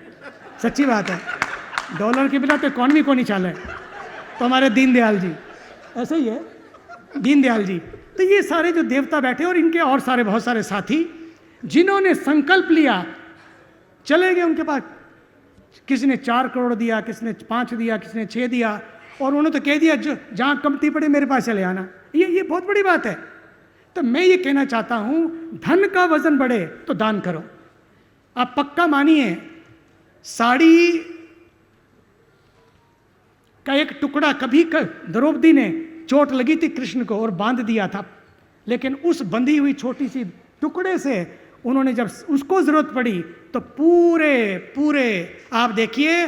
सच्ची बात है, डॉलर के बिना तो इकॉनमी को नहीं चाले। तो हमारे दीनदयाल जी ऐसे ही है, दीनदयाल जी। तो ये सारे जो देवता बैठे, और इनके और सारे बहुत सारे साथी, जिन्होंने संकल्प लिया, चले गए उनके पास। किसी ने 4 करोड़ दिया, किसी ने 5 दिया, किसी ने 6 दिया, और उन्होंने तो कह दिया जो जहाँ कमती पड़े मेरे पास चले आना। ये बहुत बड़ी बात है। तो मैं ये कहना चाहता हूँ, धन का वजन बढ़े तो दान करो। आप पक्का मानिए, साड़ी का एक टुकड़ा, कभी द्रौपदी ने चोट लगी थी कृष्ण को और बांध दिया था, लेकिन उस बंधी हुई छोटी सी टुकड़े से उन्होंने जब उसको जरूरत पड़ी तो पूरे आप देखिए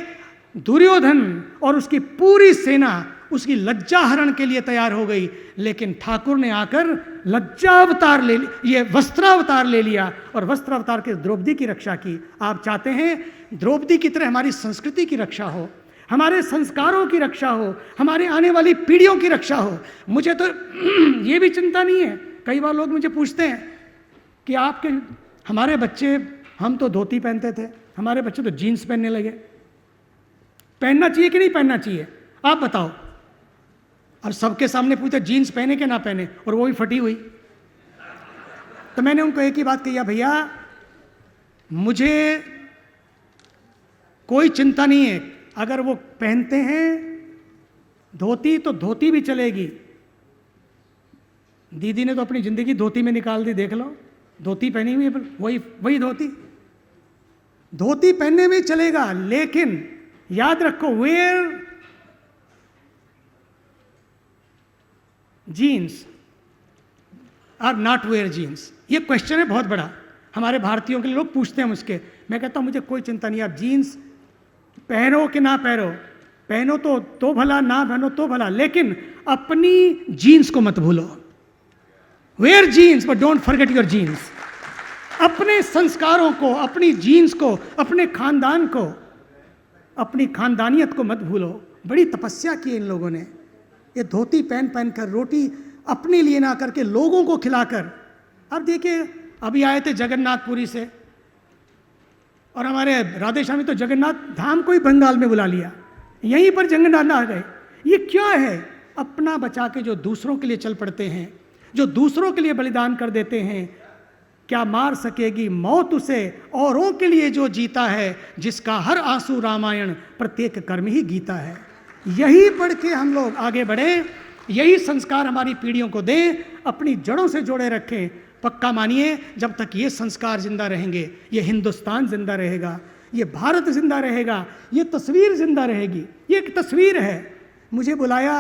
दुर्योधन और उसकी पूरी सेना उसकी लज्जा हरण के लिए तैयार हो गई, लेकिन ठाकुर ने आकर लज्जावतार ले ये वस्त्रावतार ले लिया और वस्त्रावतार के द्रौपदी की रक्षा की। आप चाहते हैं द्रौपदी की तरह हमारी संस्कृति की रक्षा हो, हमारे संस्कारों की रक्षा हो, हमारे आने वाली पीढ़ियों की रक्षा हो। मुझे तो ये भी चिंता नहीं है। कई बार लोग मुझे पूछते हैं कि आपके हमारे बच्चे, हम तो धोती पहनते थे, हमारे बच्चे तो जीन्स पहनने लगे, पहनना चाहिए कि नहीं पहनना चाहिए, आप बताओ। और सबके सामने पूछा जीन्स पहने कि ना पहने, और वो भी फटी हुई। तो मैंने उनको एक ही बात कही, भैया मुझे कोई चिंता नहीं है, अगर वो पहनते हैं धोती तो धोती भी चलेगी। दीदी ने तो अपनी जिंदगी धोती में निकाल दी, देख लो, धोती पहनी हुई है, वही धोती पहनने में चलेगा। लेकिन याद रखो, वेयर जीन्स और नॉट वेयर जीन्स, ये क्वेश्चन है बहुत बड़ा, हमारे भारतीयों के लिए लोग पूछते हैं मुझके। मैं कहता हूं मुझे कोई चिंता नहीं, आप जीन्स पहनो कि ना पहनो, पहनो तो भला, ना पहनो तो भला, लेकिन अपनी जीन्स को मत भूलो। Wear jeans but don't forget your jeans. अपने संस्कारों को, अपनी जीन्स को, अपने खानदान को, अपनी खानदानियत को मत भूलो। बड़ी तपस्या की इन लोगों ने, ये धोती पहन पहन कर, रोटी अपने लिए ना करके लोगों को खिलाकर। अब देखिए, अभी आए थे जगन्नाथपुरी से, और हमारे राधेश्यामी तो जगन्नाथ धाम को ही बंगाल में बुला लिया, यहीं पर जगन्नाथ आ गए। ये क्या है? अपना बचा के जो दूसरों के लिए चल पड़ते हैं, जो दूसरों के लिए बलिदान कर देते हैं, क्या मार सकेगी मौत उसे, औरों के लिए जो जीता है, जिसका हर आंसू रामायण, प्रत्येक कर्म ही गीता है। यही पढ़ के हम लोग आगे बढ़े, यही संस्कार हमारी पीढ़ियों को दें, अपनी जड़ों से जोड़े रखें। पक्का मानिए, जब तक ये संस्कार जिंदा रहेंगे, ये हिंदुस्तान जिंदा रहेगा, ये भारत जिंदा रहेगा, ये तस्वीर जिंदा रहेगी। ये एक तस्वीर है। मुझे बुलाया,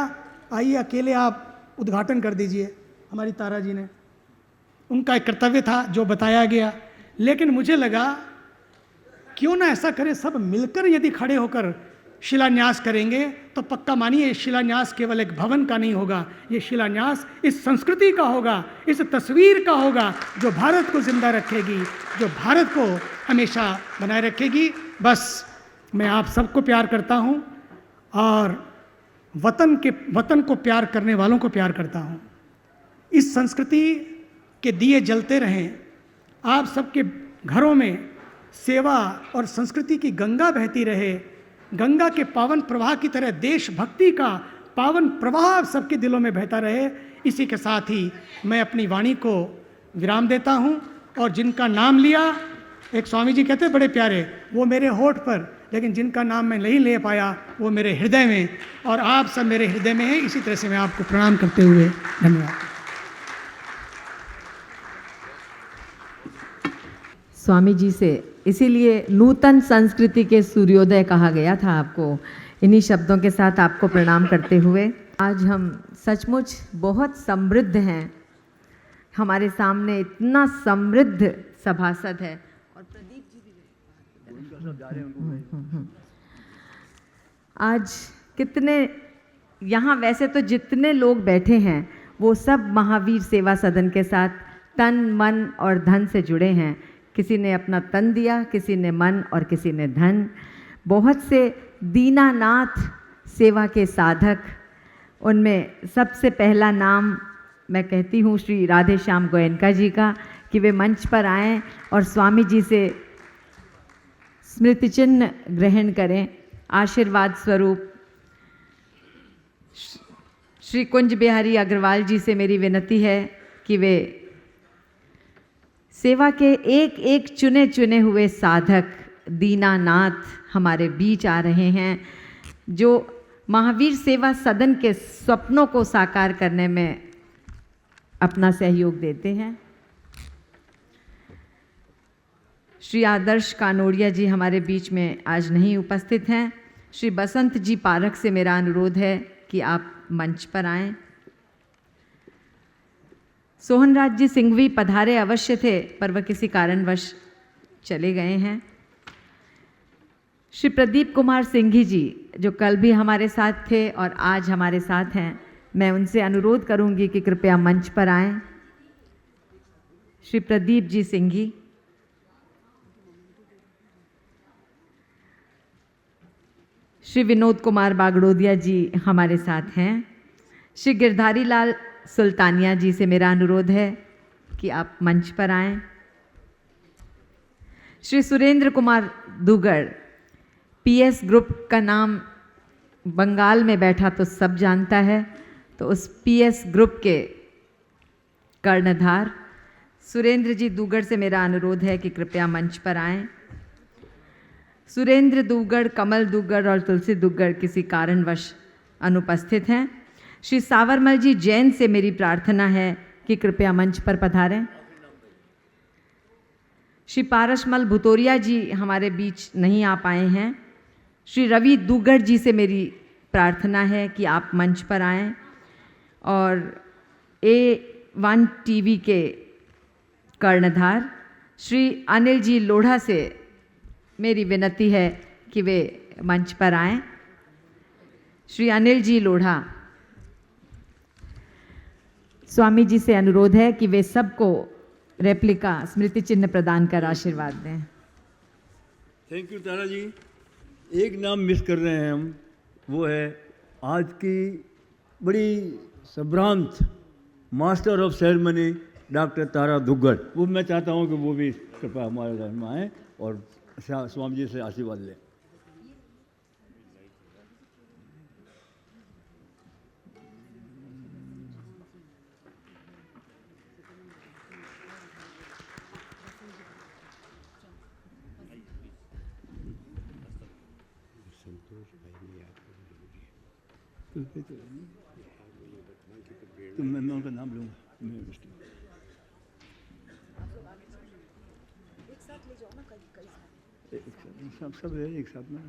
आइए अकेले आप उद्घाटन कर दीजिए, हमारी तारा जी ने, उनका एक कर्तव्य था जो बताया गया। लेकिन मुझे लगा क्यों ना ऐसा करें, सब मिलकर यदि खड़े होकर शिलान्यास करेंगे तो पक्का मानिए शिलान्यास केवल एक भवन का नहीं होगा, ये शिलान्यास इस संस्कृति का होगा, इस तस्वीर का होगा, जो भारत को जिंदा रखेगी, जो भारत को हमेशा बनाए रखेगी। बस मैं आप सबको प्यार करता हूँ और वतन को प्यार करने वालों को प्यार करता हूँ। इस संस्कृति के दिए जलते रहें, आप सबके घरों में सेवा और संस्कृति की गंगा बहती रहे, गंगा के पावन प्रवाह की तरह देशभक्ति का पावन प्रवाह सबके दिलों में बहता रहे। इसी के साथ ही मैं अपनी वाणी को विराम देता हूँ। और जिनका नाम लिया, एक स्वामी जी कहते बड़े प्यारे, वो मेरे होठ पर, लेकिन जिनका नाम मैं नहीं ले पाया वो मेरे हृदय में, और आप सब मेरे हृदय में हैं। इसी तरह से मैं आपको प्रणाम करते हुए धन्यवाद। स्वामी जी से इसीलिए नूतन संस्कृति के सूर्योदय कहा गया था आपको। इन्हीं शब्दों के साथ आपको प्रणाम करते हुए आज हम सचमुच बहुत समृद्ध हैं। हमारे सामने इतना समृद्ध सभासद है, और प्रदीप जी भी आज कितने यहाँ, वैसे तो जितने लोग बैठे हैं वो सब महावीर सेवा सदन के साथ तन मन और धन से जुड़े हैं। किसी ने अपना तन दिया, किसी ने मन और किसी ने धन। बहुत से दीनानाथ सेवा के साधक, उनमें सबसे पहला नाम मैं कहती हूँ श्री राधेश्याम गोयनका जी का, कि वे मंच पर आएं और स्वामी जी से स्मृति चिन्ह ग्रहण करें। आशीर्वाद स्वरूप श्री कुंज बिहारी अग्रवाल जी से मेरी विनती है कि वे सेवा के एक एक चुने चुने हुए साधक दीनानाथ हमारे बीच आ रहे हैं, जो महावीर सेवा सदन के स्वप्नों को साकार करने में अपना सहयोग देते हैं। श्री आदर्श कानोड़िया जी हमारे बीच में आज नहीं उपस्थित हैं। श्री बसंत जी पारख से मेरा अनुरोध है कि आप मंच पर आएं। सोहनराज जी सिंघवी पधारे अवश्य थे, पर वह किसी कारणवश चले गए हैं। श्री प्रदीप कुमार सिंघी जी, जो कल भी हमारे साथ थे और आज हमारे साथ हैं, मैं उनसे अनुरोध करूंगी कि कृपया मंच पर आएं। श्री प्रदीप जी सिंघी। श्री विनोद कुमार बागड़ोदिया जी हमारे साथ हैं। श्री गिरधारी लाल सुल्तानिया जी से मेरा अनुरोध है कि आप मंच पर आएं। श्री सुरेंद्र कुमार दुगड़, पीएस ग्रुप का नाम बंगाल में बैठा तो सब जानता है, तो उस पीएस ग्रुप के कर्णधार सुरेंद्र जी दुगड़ से मेरा अनुरोध है कि कृपया मंच पर आएं। सुरेंद्र दुगड़, कमल दुगड़ और तुलसी दुगड़ किसी कारणवश अनुपस्थित हैं। श्री सावरमल जी जैन से मेरी प्रार्थना है कि कृपया मंच पर पधारें। श्री पारसमल भुतोरिया जी हमारे बीच नहीं आ पाए हैं। श्री रवि दुगड़ जी से मेरी प्रार्थना है कि आप मंच पर आएं। और A1 टीवी के कर्णधार श्री अनिल जी लोढ़ा से मेरी विनती है कि वे मंच पर आएं। श्री अनिल जी लोढ़ा, स्वामी जी से अनुरोध है कि वे सबको रेप्लिका स्मृति चिन्ह प्रदान कर आशीर्वाद दें। थैंक यू तारा जी। एक नाम मिस कर रहे हैं हम, वो है आज की बड़ी संभ्रांत मास्टर ऑफ सेरेमनी डॉक्टर तारा दुग्गड़। वो मैं चाहता हूँ कि वो भी कृपया हमारे घर में आएँ और स्वामी जी से आशीर्वाद लें। तो मैं उनका नाम लूँगा। सब है एक साथ में।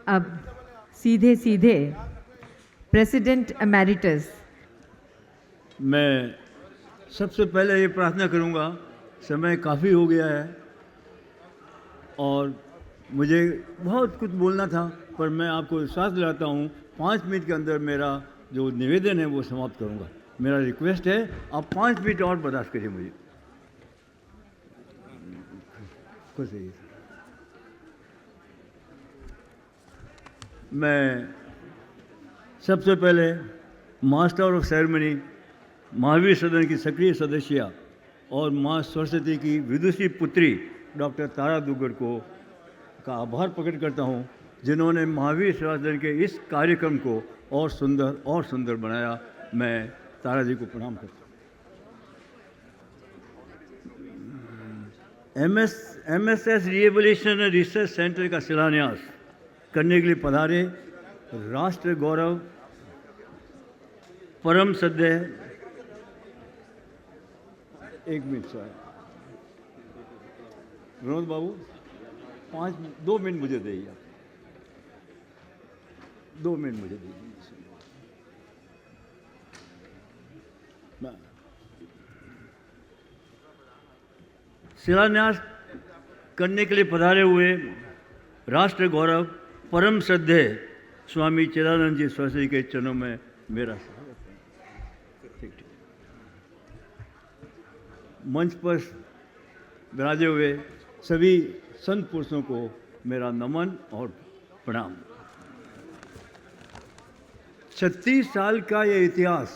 अब सीधे सीधे प्रेसिडेंट एमेरिटस। मैं सबसे पहले ये प्रार्थना करूंगा, समय काफ़ी हो गया है और मुझे बहुत कुछ बोलना था, पर मैं आपको विश्वास दिलाता हूँ 5 मिनट के अंदर मेरा जो निवेदन है वो समाप्त करूंगा। मेरा रिक्वेस्ट है आप 5 मिनट और बर्दाश्त करिए मुझे। कुछ नहीं। मैं सबसे पहले मास्टर ऑफ सेरेमनी महावीर सदन की सक्रिय सदस्य और माँ सरस्वती की विदुषी पुत्री डॉक्टर तारा दुग्गड़ को का आभार प्रकट करता हूँ, जिन्होंने महावीर सेवा सदन के इस कार्यक्रम को और सुंदर बनाया। मैं तारा जी को प्रणाम करता हूँ। MSS रिहेबिलिटेशन रिसर्च सेंटर का शिलान्यास करने के लिए पधारे राष्ट्र गौरव परम सद्य। एक मिनट सर, विनोद बाबू 2 मिनट मुझे दीजिए, 2 मिनट मुझे दीजिए। शिलान्यास करने के लिए पधारे हुए राष्ट्र गौरव परम श्रद्धे स्वामी चिदानंद जी सरस्वती के चरणों में मेरा स्वागत है। ठीक। मंच पर विराजे हुए सभी संत पुरुषों को मेरा नमन और प्रणाम। 36 साल का ये इतिहास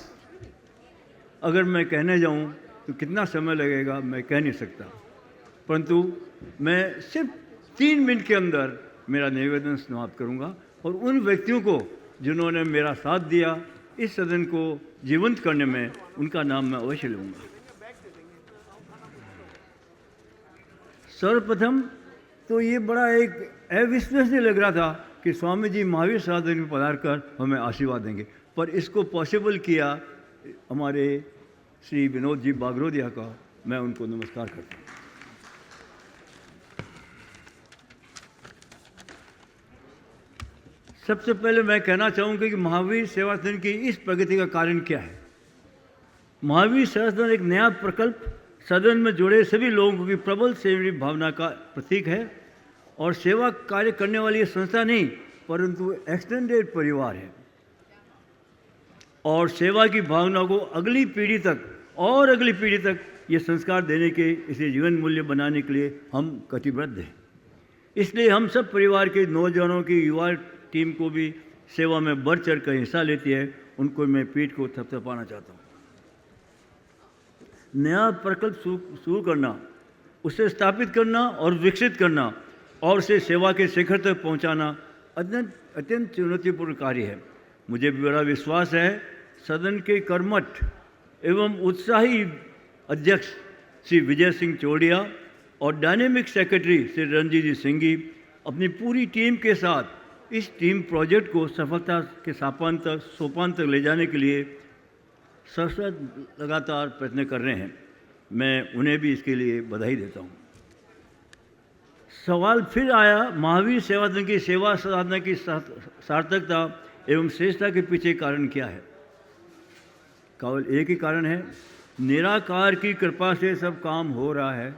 अगर मैं कहने जाऊं तो कितना समय लगेगा मैं कह नहीं सकता, परंतु मैं सिर्फ 3 मिनट के अंदर मेरा निवेदन समाप्त करूंगा और उन व्यक्तियों को जिन्होंने मेरा साथ दिया इस सदन को जीवंत करने में, उनका नाम मैं अवश्य लूँगा। सर्वप्रथम तो ये बड़ा एक अविश्वसनीय लग रहा था कि स्वामी जी महावीर सदन में पधार कर हमें आशीर्वाद देंगे, पर इसको पॉसिबल किया हमारे श्री विनोद जी बागरोदिया का, मैं उनको नमस्कार करता हूँ। सबसे पहले मैं कहना चाहूँगा कि महावीर सेवा सदन की इस प्रगति का कारण क्या है। महावीर सेवा सदन एक नया प्रकल्प, सदन में जुड़े सभी लोगों की प्रबल सेवी भावना का प्रतीक है और सेवा कार्य करने वाली ये संस्था नहीं परंतु एक्सटेंडेड परिवार है और सेवा की भावना को अगली पीढ़ी तक और अगली पीढ़ी तक ये संस्कार देने के, इसे जीवन मूल्य बनाने के लिए हम कटिबद्ध हैं। इसलिए हम सब परिवार के नौजवानों की युवा टीम को भी सेवा में बढ़ चढ़ कर हिस्सा लेती है, उनको मैं पीठ को थपथपाना चाहता हूँ। नया प्रकल्प शुरू करना, उसे स्थापित करना और विकसित करना और उसे सेवा के शिखर तक पहुँचाना अत्यंत चुनौतीपूर्ण कार्य है। मुझे बड़ा विश्वास है सदन के कर्मठ एवं उत्साही अध्यक्ष श्री विजय सिंह चौड़िया और डायनेमिक सेक्रेटरी श्री रणजीत जी सिंघी अपनी पूरी टीम के साथ इस टीम प्रोजेक्ट को सफलता के सोपान तक ले जाने के लिए सतत लगातार प्रयत्न कर रहे हैं। मैं उन्हें भी इसके लिए बधाई देता हूँ। सवाल फिर आया, महावीर सेवा सदन की सेवा साधना की सार्थकता एवं श्रेष्ठता के पीछे कारण क्या है। केवल एक ही कारण है, निराकार की कृपा से सब काम हो रहा है।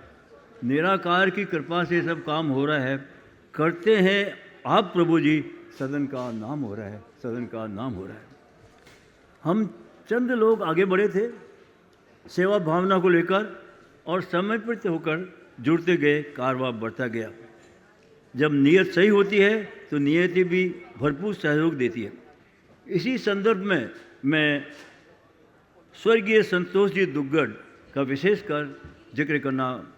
निराकार की कृपा से सब काम हो रहा है। करते हैं आप प्रभु जी, सदन का नाम हो रहा है, सदन का नाम हो रहा है। हम चंद लोग आगे बढ़े थे सेवा भावना को लेकर और समर्पित होकर जुड़ते गए, कारवां बढ़ता गया। जब नीयत सही होती है तो नियति भी भरपूर सहयोग देती है। इसी संदर्भ में मैं स्वर्गीय संतोष जी दुग्गड़ का विशेषकर जिक्र करना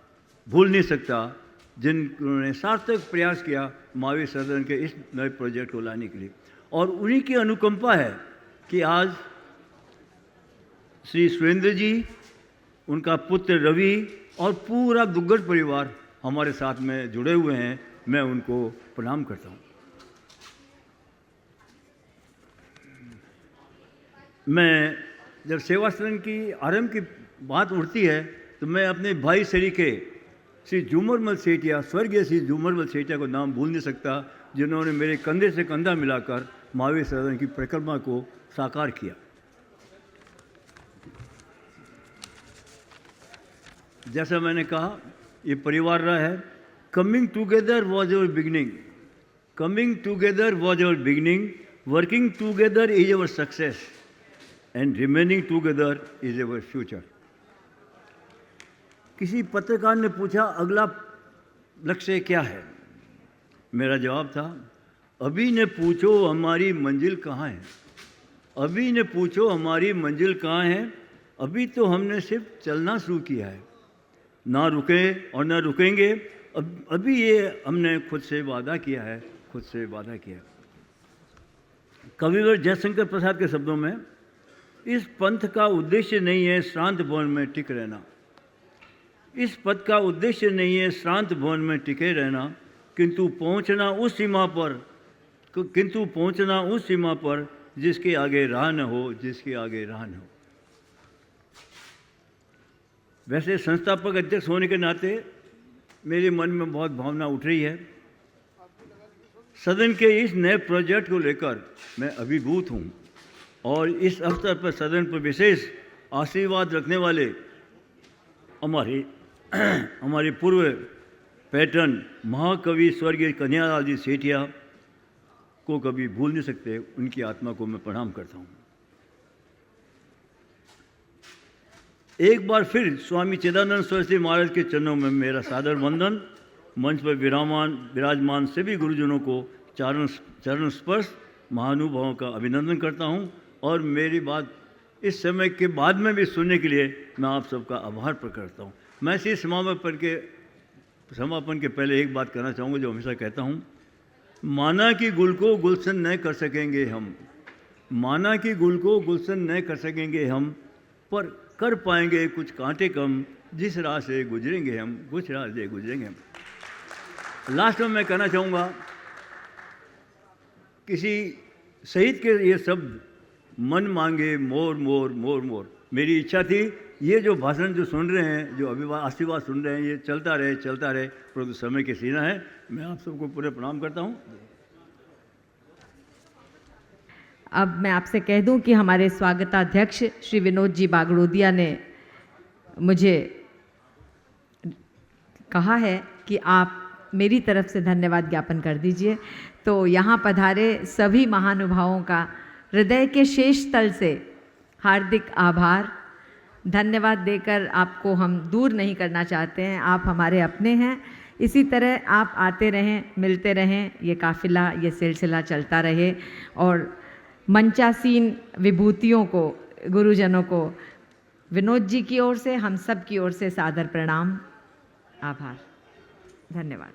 भूल नहीं सकता, जिन्होंने सार्थक प्रयास किया महावीर सदन के इस नए प्रोजेक्ट को लाने के लिए। और उन्हीं की अनुकंपा है कि आज श्री सुरेंद्र जी, उनका पुत्र रवि और पूरा दुग्गड़ परिवार हमारे साथ में जुड़े हुए हैं। मैं उनको प्रणाम करता हूँ। मैं जब सेवा सदन की आरंभ की बात उठती है तो मैं अपने भाई सरीखे श्री झूमरमल सेठिया, स्वर्गीय श्री झूमरमल सेठिया को नाम भूल नहीं सकता, जिन्होंने मेरे कंधे से कंधा मिलाकर महावीर सदन की परिक्रमा को साकार किया। जैसा मैंने कहा, ये परिवार रहा है। Coming together was our beginning, coming together was our beginning, working together is our success and remaining together is our future. किसी पत्रकार ने पूछा अगला लक्ष्य क्या है? मेरा जवाब था, अभी ने पूछो हमारी मंजिल कहाँ है, अभी ने पूछो हमारी मंजिल कहाँ है। अभी तो हमने सिर्फ चलना शुरू किया है, ना रुके और ना रुकेंगे। अभी ये हमने खुद से वादा किया है, खुद से वादा किया। कविवर जयशंकर प्रसाद के शब्दों में, इस पंथ का उद्देश्य नहीं है श्रांत भवन में टिक रहना, इस पद का उद्देश्य नहीं है श्रांत भवन में टिके रहना, किंतु पहुंचना उस सीमा पर जिसके आगे राह न हो, जिसके आगे राह न हो। वैसे संस्थापक अध्यक्ष होने के नाते मेरे मन में बहुत भावना उठ रही है। सदन के इस नए प्रोजेक्ट को लेकर मैं अभिभूत हूँ और इस अवसर पर सदन पर विशेष आशीर्वाद रखने वाले हमारे पूर्व पैटर्न महाकवि स्वर्गीय कन्हैयालाल जी सेठिया को कभी भूल नहीं सकते। उनकी आत्मा को मैं प्रणाम करता हूँ। एक बार फिर स्वामी चिदानंद सरस्वती महाराज के चरणों में मेरा सादर वंदन। मंच पर विराजमान सभी गुरुजनों को चरण स्पर्श महानुभावों का अभिनंदन करता हूँ और मेरी बात इस समय के बाद में भी सुनने के लिए मैं आप सबका आभार प्रकट करता हूँ। मैं इसी समापन के पहले एक बात कहना चाहूँगा जो हमेशा कहता हूँ, माना कि गुल को गुलशन न कर सकेंगे हम, माना कि गुल को गुलशन न कर सकेंगे हम, पर कर पाएंगे कुछ कांटे कम, जिस राह से गुजरेंगे हम, कुछ राह से गुजरेंगे हम। लास्ट में मैं कहना चाहूँगा, किसी शहीद के ये शब्द, मन मांगे मोर मोर मोर मोर। मेरी इच्छा थी ये जो भाषण जो सुन रहे हैं, जो आशीर्वाद सुन रहे हैं, ये चलता रहे, परंतु समय की सीमा है। मैं आप सबको पूरे प्रणाम करता हूँ। अब मैं आपसे कह दूं कि हमारे स्वागताध्यक्ष श्री विनोद जी बागड़ोदिया ने मुझे कहा है कि आप मेरी तरफ से धन्यवाद ज्ञापन कर दीजिए। तो यहाँ पधारे सभी महानुभावों का हृदय के शेष तल से हार्दिक आभार, धन्यवाद देकर आपको हम दूर नहीं करना चाहते हैं। आप हमारे अपने हैं। इसी तरह आप आते रहें, मिलते रहें, ये काफिला, ये सिलसिला चलता रहे और मंचासीन विभूतियों को, गुरुजनों को विनोद जी की ओर से, हम सब की ओर से सादर प्रणाम, आभार, धन्यवाद।